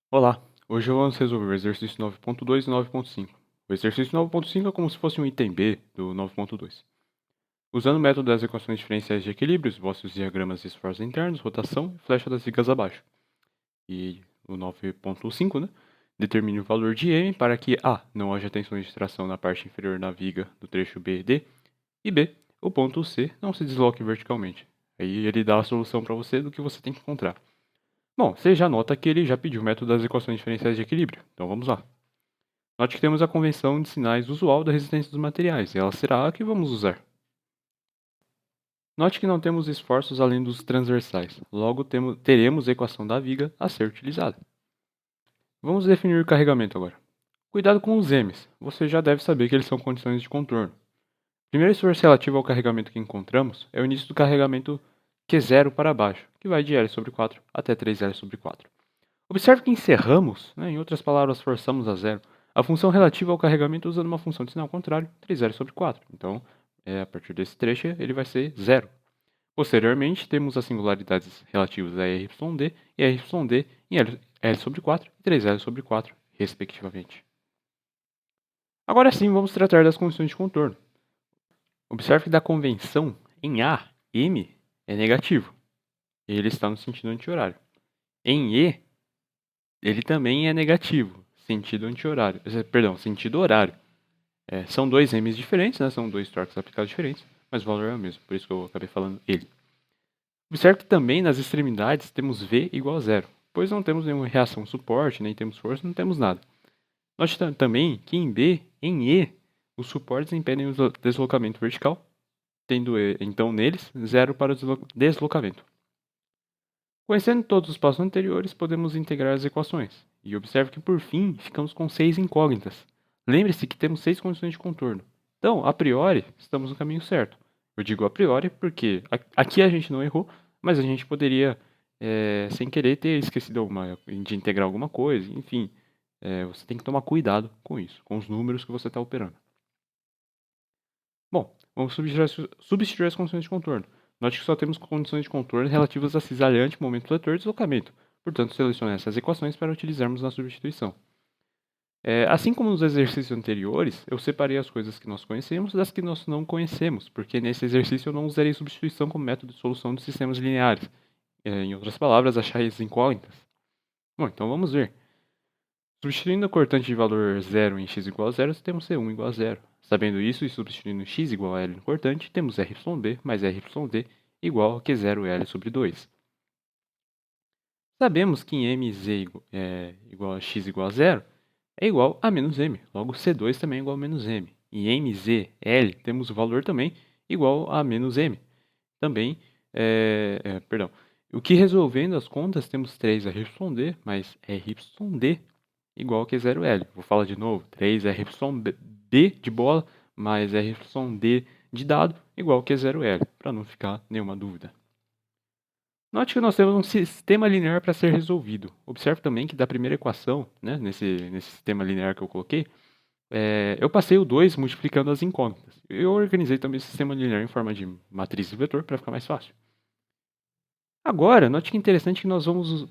Olá, hoje vamos resolver o exercício 9.2 e 9.5. O exercício 9.5 é como se fosse um item B do 9.2. Usando o método das equações diferenciais de equilíbrio, esboce os diagramas de esforços internos, rotação e flecha das vigas abaixo. E o 9.5, né? Determine o valor de M para que A. Não haja tensões de tração na parte inferior da viga do trecho BD e B. O ponto C não se desloque verticalmente. Aí ele dá a solução para você do que você tem que encontrar. Bom, você já nota que ele já pediu o método das equações diferenciais de equilíbrio, então vamos lá. Note que temos a convenção de sinais usual da resistência dos materiais, e ela será a que vamos usar. Note que não temos esforços além dos transversais, logo teremos a equação da viga a ser utilizada. Vamos definir o carregamento agora. Cuidado com os m's, você já deve saber que eles são condições de contorno. O primeiro esforço relativo ao carregamento que encontramos é o início do carregamento Q0 para baixo, que vai de L sobre 4 até 3L sobre 4. Observe que encerramos, em outras palavras, forçamos a zero, a função relativa ao carregamento usando uma função de sinal contrário, 3L sobre 4. Então, a partir desse trecho, ele vai ser zero. Posteriormente, temos as singularidades relativas a RYD e a RYD em L sobre 4 e 3L sobre 4, respectivamente. Agora sim, vamos tratar das condições de contorno. Observe que da convenção em A, M é negativo. Ele está no sentido anti-horário. Em E, ele também é negativo, sentido anti-horário. Perdão, sentido horário. São dois M's diferentes, né? São dois torques aplicados diferentes, mas o valor é o mesmo, por isso que eu acabei falando ele. Observe que também nas extremidades temos V igual a zero, pois não temos nenhuma reação suporte, nem temos força, não temos nada. Note também que em B, em E, os suportes impedem o deslocamento vertical, tendo então neles zero para o deslocamento. Conhecendo todos os passos anteriores, podemos integrar as equações. E observe que, por fim, ficamos com 6 incógnitas. Lembre-se que temos 6 condições de contorno. Então, a priori, estamos no caminho certo. Eu digo a priori porque aqui a gente não errou, mas a gente poderia, sem querer, ter esquecido de integrar alguma coisa. Enfim, você tem que tomar cuidado com isso, com os números que você está operando. Bom, vamos substituir as condições de contorno. Note que só temos condições de contorno relativas a cisalhante, momento fletor e deslocamento. Portanto, selecione essas equações para utilizarmos na substituição. Assim como nos exercícios anteriores, eu separei as coisas que nós conhecemos das que nós não conhecemos, porque nesse exercício eu não usarei substituição como método de solução de sistemas lineares. Em outras palavras, achar as incógnitas. Bom, então vamos ver. Substituindo a cortante de valor 0 em x igual a 0, temos C1 igual a 0. Sabendo isso e substituindo x igual a L no cortante, temos RYB mais RYD igual a Q0L sobre 2. Sabemos que em MZ igual a x igual a 0 é igual a menos M, logo C2 também é igual a menos M. E em MZL temos o valor também igual a menos M. Também, perdão, o que resolvendo as contas temos 3RYD mais RYD igual a Q0L. Vou falar de novo, 3RYD de bola mais RYD de dado igual a Q0L, para não ficar nenhuma dúvida. Note que nós temos um sistema linear para ser resolvido. Observe também que da primeira equação, né, nesse sistema linear que eu coloquei, eu passei o 2 multiplicando as incógnitas. Eu organizei também o sistema linear em forma de matriz e vetor para ficar mais fácil. Agora, note que interessante que nós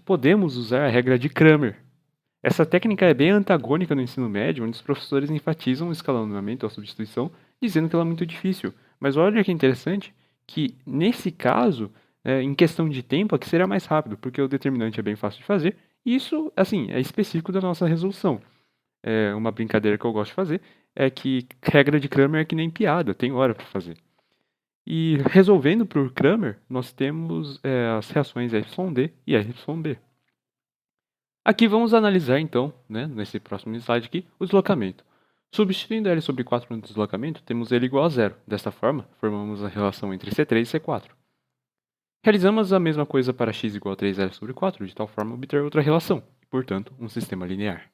podemos usar a regra de Cramer. Essa técnica é bem antagônica no ensino médio, onde os professores enfatizam o escalonamento ou a substituição, dizendo que ela é muito difícil. Mas olha que interessante que, nesse caso, em questão de tempo, aqui será mais rápido, porque o determinante é bem fácil de fazer, e isso, assim, é específico da nossa resolução. Uma brincadeira que eu gosto de fazer é que regra de Cramer é que nem piada, tem hora para fazer. E resolvendo por Cramer, nós temos as reações YD e RYB. Aqui vamos analisar então, nesse próximo slide aqui, o deslocamento. Substituindo L sobre 4 no deslocamento, temos ele igual a zero. Desta forma, formamos a relação entre C3 e C4. Realizamos a mesma coisa para x igual a 3L sobre 4, de tal forma obter outra relação, e portanto, um sistema linear.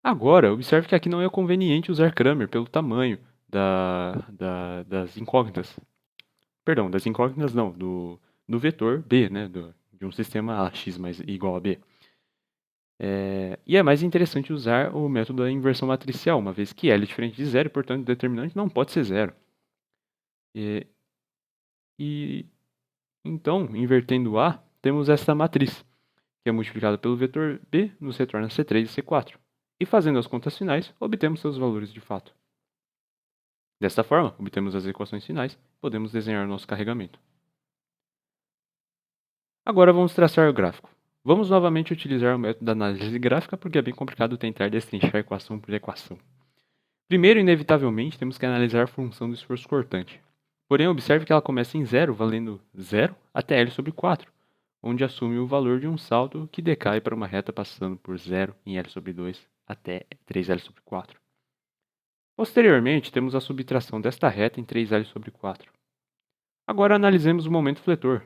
Agora, observe que aqui não é conveniente usar Cramer pelo tamanho das incógnitas. Perdão, das incógnitas não, do vetor B, de um sistema A, x mais igual a B. E é mais interessante usar o método da inversão matricial, uma vez que L é diferente de zero, e, portanto, o determinante não pode ser zero. E então, invertendo A, temos essa matriz, que é multiplicado pelo vetor b, nos retorna C3 e C4. E fazendo as contas finais, obtemos seus valores de fato. Desta forma, obtemos as equações finais e podemos desenhar nosso carregamento. Agora vamos traçar o gráfico. Vamos novamente utilizar o método da análise gráfica porque é bem complicado tentar destrinchar equação por equação. Primeiro, inevitavelmente, temos que analisar a função do esforço cortante. Porém, observe que ela começa em zero, valendo 0 até L sobre 4, onde assume o valor de um salto que decai para uma reta passando por 0 em L sobre 2 até 3L sobre 4. Posteriormente, temos a subtração desta reta em 3L sobre 4. Agora analisemos o momento fletor.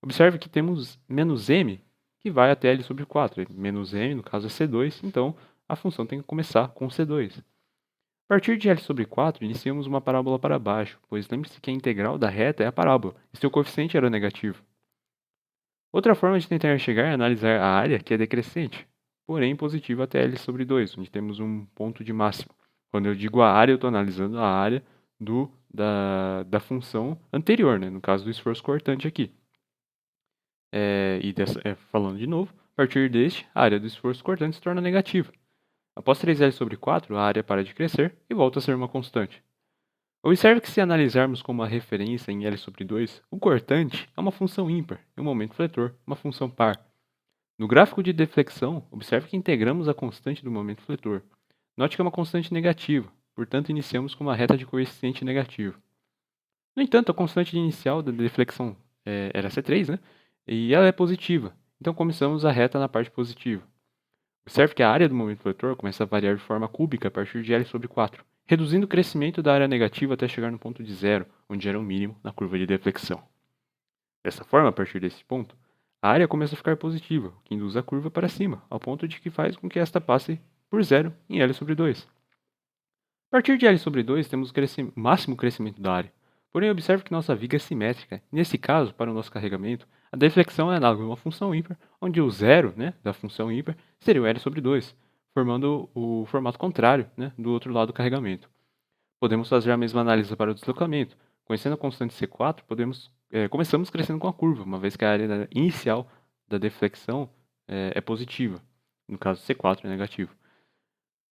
Observe que temos menos m, que vai até L sobre 4. Menos m, no caso, é C2, então a função tem que começar com C2. A partir de L sobre 4, iniciamos uma parábola para baixo, pois lembre-se que a integral da reta é a parábola, e seu coeficiente era negativo. Outra forma de tentar chegar é analisar a área, que é decrescente, porém positiva até L sobre 2, onde temos um ponto de máximo. Quando eu digo a área, eu estou analisando a área da função anterior, né? No caso do esforço cortante aqui. Falando de novo, a partir deste, a área do esforço cortante se torna negativa. Após 3L sobre 4, a área para de crescer e volta a ser uma constante. Observe que se analisarmos como uma referência em L sobre 2, o cortante é uma função ímpar e o momento fletor uma função par. No gráfico de deflexão, observe que integramos a constante do momento fletor. Note que é uma constante negativa, portanto iniciamos com uma reta de coeficiente negativo. No entanto, a constante inicial da deflexão era C3, né? E ela é positiva, então começamos a reta na parte positiva. Observe que a área do momento fletor começa a variar de forma cúbica a partir de L sobre 4, reduzindo o crescimento da área negativa até chegar no ponto de zero, onde era o mínimo na curva de deflexão. Dessa forma, a partir desse ponto, a área começa a ficar positiva, o que induz a curva para cima, ao ponto de que faz com que esta passe por zero em L sobre 2. A partir de L sobre 2, temos o máximo crescimento da área. Porém, observe que nossa viga é simétrica. Nesse caso, para o nosso carregamento, a deflexão é análoga a uma função ímpar, onde o zero, né, da função ímpar seria o L sobre 2, formando o formato contrário, né, do outro lado do carregamento. Podemos fazer a mesma análise para o deslocamento. Conhecendo a constante C4, começamos crescendo com a curva, uma vez que a área inicial da deflexão é positiva. No caso, C4 é negativo.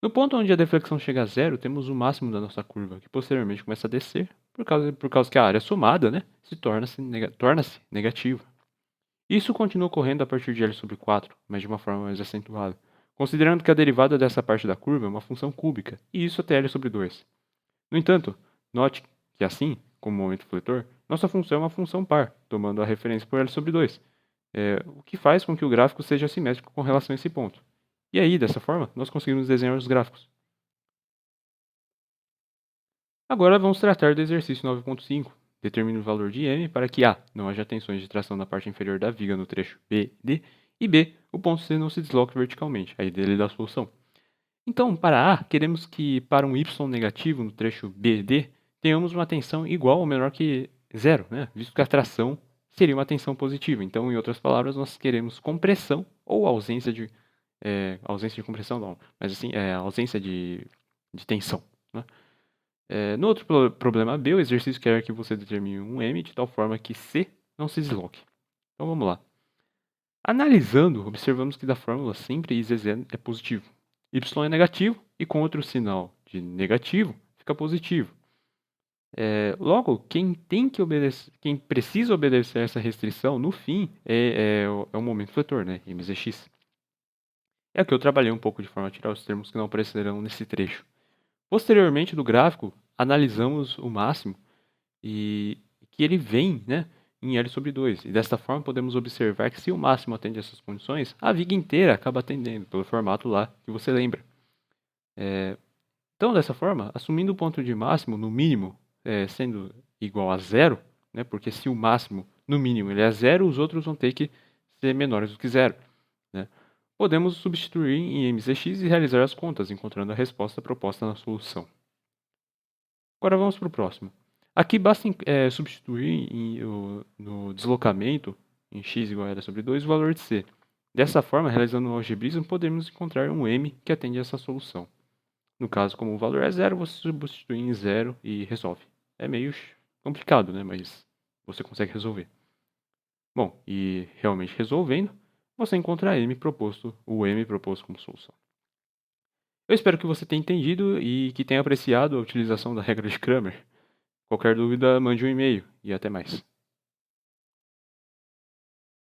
No ponto onde a deflexão chega a zero, temos o máximo da nossa curva, que posteriormente começa a descer, por causa que a área somada, né, torna-se negativa. Isso continua ocorrendo a partir de L sobre 4, mas de uma forma mais acentuada, considerando que a derivada dessa parte da curva é uma função cúbica, e isso até L sobre 2. No entanto, note que assim, como momento fletor, nossa função é uma função par, tomando a referência por L sobre 2, o que faz com que o gráfico seja simétrico com relação a esse ponto. E aí, dessa forma, nós conseguimos desenhar os gráficos. Agora vamos tratar do exercício 9.5. Determine o valor de m para que A. Não haja tensões de tração na parte inferior da viga no trecho BD e B. O ponto C não se desloque verticalmente. Aí dele dá a solução. Então, para A, queremos que para um y negativo no trecho BD, tenhamos uma tensão igual ou menor que zero, né? Visto que a tração seria uma tensão positiva. Então, em outras palavras, nós queremos compressão ou ausência de compressão não, mas assim, ausência de tensão, né? No outro problema B, o exercício quer que você determine um M de tal forma que C não se desloque. Então vamos lá. Analisando, observamos que da fórmula sempre I ZZ é positivo. Y é negativo e com outro sinal de negativo fica positivo. Logo, quem precisa obedecer essa restrição, no fim, é o momento fletor, né? MZX. É aqui eu trabalhei um pouco de forma a tirar os termos que não aparecerão nesse trecho. Posteriormente do gráfico, analisamos o máximo e que ele vem, né, em L sobre 2. E desta forma podemos observar que se o máximo atende essas condições, a viga inteira acaba atendendo, pelo formato lá que você lembra. Então, dessa forma, assumindo o ponto de máximo no mínimo sendo igual a zero, né, porque se o máximo no mínimo ele é zero, os outros vão ter que ser menores do que zero, né? Podemos substituir em MZX e realizar as contas, encontrando a resposta proposta na solução. Agora vamos para o próximo. Aqui basta substituir no deslocamento em x igual a L sobre 2 o valor de c. Dessa forma, realizando o algebrismo, podemos encontrar um m que atende a essa solução. No caso, como o valor é zero, você substitui em zero e resolve. É meio complicado, né? Mas você consegue resolver. Bom, e realmente resolvendo, você encontra o M proposto como solução. Eu espero que você tenha entendido e que tenha apreciado a utilização da regra de Cramer. Qualquer dúvida, mande um e-mail e até mais.